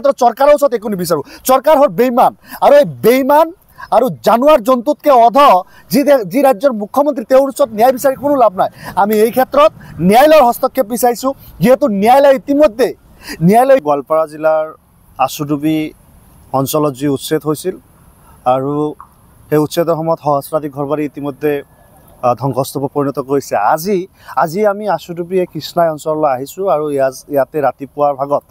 ক্ষেত্ৰত চৰকাৰৰ ওচৰত একো নিবিচাৰোঁ। চৰকাৰ হ'ল বেইমান, আৰু এই বেইমান আৰু জানুৱাৰ জন্তুতকৈ অধ যি ৰাজ্যৰ মুখ্যমন্ত্ৰী, তেওঁৰ ওচৰত ন্যায় বিচাৰি কোনো লাভ নাই। আমি এই ক্ষেত্ৰত ন্যায়ালয়ৰ হস্তক্ষেপ বিচাৰিছোঁ, যিহেতু ন্যায়ালয় ইতিমধ্যে গোৱালপাৰা জিলাৰ আশুডুবি অঞ্চলত যি উচ্ছেদ হৈছিল, আৰু সেই উচ্ছেদৰ সময়ত সহস্ৰাধিক ঘৰবাৰী ইতিমধ্যে ধ্বংসস্তূপত পৰিণত কৰিছে। আজি আমি আশুডুবি কৃষ্ণাই অঞ্চললৈ আহিছোঁ, আৰু ইয়াতে ৰাতিপুৱাৰ ভাগত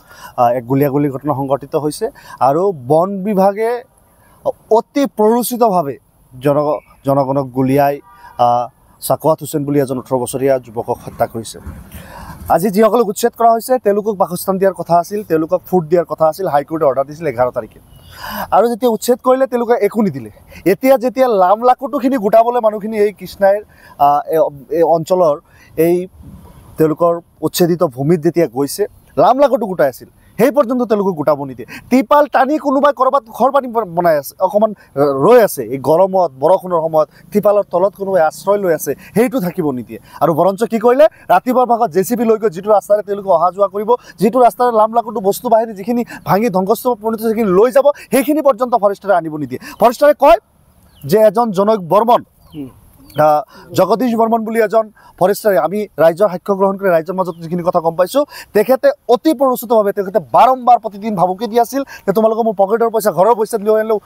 এক গুলীয়াগুলী ঘটনা সংঘটিত হৈছে, আৰু বন বিভাগে অতি প্ৰৰোচিতভাৱে জনগণক গুলীয়াই চাকৱাত হুছেইন বুলি এজন 18 বছৰীয়া যুৱকক হত্যা কৰিছে। আজি যিসকলক উচ্ছেদ কৰা হৈছে তেওঁলোকক বাসস্থান দিয়াৰ কথা আছিল, তেওঁলোকক ফুড দিয়াৰ কথা আছিল। হাইকোৰ্টে অৰ্ডাৰ দিছিল 11 তাৰিখে, আৰু যেতিয়া উচ্ছেদ কৰিলে তেওঁলোকে একো নিদিলে। এতিয়া যেতিয়া লামলাকটোখিনি গোটাবলৈ মানুহখিনি এই কৃষ্ণাইৰ এই অঞ্চলৰ এই তেওঁলোকৰ উচ্ছেদিত ভূমিত যেতিয়া গৈছে, লামলাকটো গোটাই আছিল, সেই পৰ্যন্ত তেওঁলোকক গোটাব নিদিয়ে। ত্ৰিপাল টানি কোনোবাই ক'ৰবাত ঘৰ পানী বনাই আছে, অকণমান ৰৈ আছে, এই গৰমত বৰষুণৰ সময়ত ত্ৰিপালৰ তলত কোনোবাই আশ্ৰয় লৈ আছে, সেইটো থাকিব নিদিয়ে। আৰু বৰঞ্চ কি কৰিলে, ৰাতিপুৱাৰ ভাগত JCB লৈ গৈ যিটো ৰাস্তাৰে তেওঁলোকে অহা যোৱা কৰিব, যিটো ৰাস্তাৰে লামলাকটো বস্তু বাহিনী যিখিনি ভাঙি ধ্বংসস্তূপত পৰিণত সেইখিনি লৈ যাব, সেইখিনি পৰ্যন্ত ফৰেষ্টাৰে আনিব নিদিয়ে। ফৰেষ্টাৰে কয় যে এজন জনক বৰ্মন, জগদীশ বৰ্মন বুলি এজন ফৰেষ্টাৰে, আমি ৰাইজৰ সাক্ষ্য গ্ৰহণ কৰি ৰাইজৰ মাজত যিখিনি কথা গম পাইছোঁ, তেখেতে অতি প্ৰৰোচিতভাৱে তেখেতে বাৰম্বাৰ প্ৰতিদিন ভাবুকি দি আছিল যে তোমালোকে মোৰ পকেটৰ পইচা, ঘৰৰ পইচা লৈ আনিলেও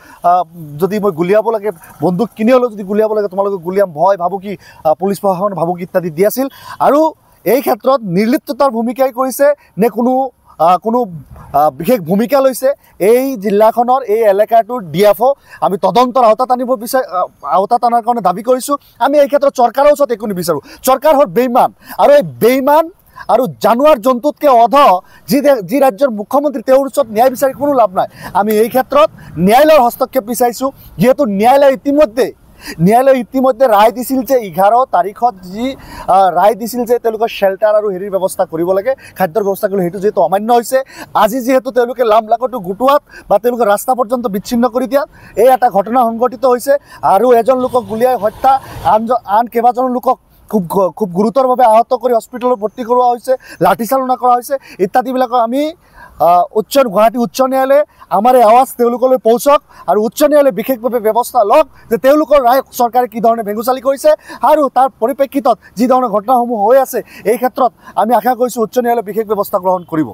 যদি মই গুলিয়াব লাগে, বন্দুক কিনি হ'লেও যদি গুলিয়াব লাগে তোমালোকে গুলিয়াম, ভয় ভাবুকি, পুলিচ প্ৰশাসন ভাবুকি ইত্যাদি দি আছিল। আৰু এই ক্ষেত্ৰত নিৰ্লিপ্ততাৰ ভূমিকাই কৰিছে নে কোনো বিশেষ ভূমিকা লৈছে এই জিলাখনৰ, এই এলেকাটোৰ DFO আমি তদন্তৰ আওতাত আনাৰ কাৰণে দাবী কৰিছোঁ। আমি এই ক্ষেত্ৰত চৰকাৰৰ ওচৰত একো নিবিচাৰোঁ। চৰকাৰ হ'ল বেইমান, আৰু এই বেইমান আৰু জানুৱাৰ জন্তুতকৈ অধ যি ৰাজ্যৰ মুখ্যমন্ত্ৰী, তেওঁৰ ওচৰত ন্যায় বিচাৰি কোনো লাভ নাই। আমি এই ক্ষেত্ৰত ন্যায়ালয়ৰ হস্তক্ষেপ বিচাৰিছোঁ, যিহেতু ন্যায়ালয়ে ইতিমধ্যে ৰায় দিছিল যে 11 তাৰিখত যি ৰায় দিছিল যে তেওঁলোকৰ শ্বেল্টাৰ আৰু হেৰিৰ ব্যৱস্থা কৰিব লাগে, খাদ্যৰ ব্যৱস্থা কৰিব, সেইটো যিহেতু অমান্য হৈছে। আজি যিহেতু তেওঁলোকে লামলাকটো গোটোৱাত বা তেওঁলোকে ৰাস্তা পৰ্যন্ত বিচ্ছিন্ন কৰি দিয়াত এই এটা ঘটনা সংঘটিত হৈছে, আৰু এজন লোকক গুলীয়াই হত্যা, আন কেইবাজনো লোকক খুব গুৰুতৰভাৱে আহত কৰি হস্পিটেলত ভৰ্তি কৰোৱা হৈছে, লাঠিচালনা কৰা হৈছে ইত্যাদিবিলাকক আমি গুৱাহাটী উচ্চ ন্যায়ালয়ে আমাৰ এই আৱাজ তেওঁলোকলৈ পहुঁচক, আৰু উচ্চ ন্যায়ালয়ে বিশেষভাৱে ব্যৱস্থা লওক যে তেওঁলোকৰ ৰায় চৰকাৰে কি ধৰণে ভেঙুচালি কৰিছে, আৰু তাৰ পৰিপ্ৰেক্ষিতত যি ধৰণৰ ঘটনাসমূহ হৈ আছে, এই ক্ষেত্ৰত আমি আশা কৰিছোঁ উচ্চ ন্যায়ালয়ে বিশেষ ব্যৱস্থা গ্ৰহণ কৰিব।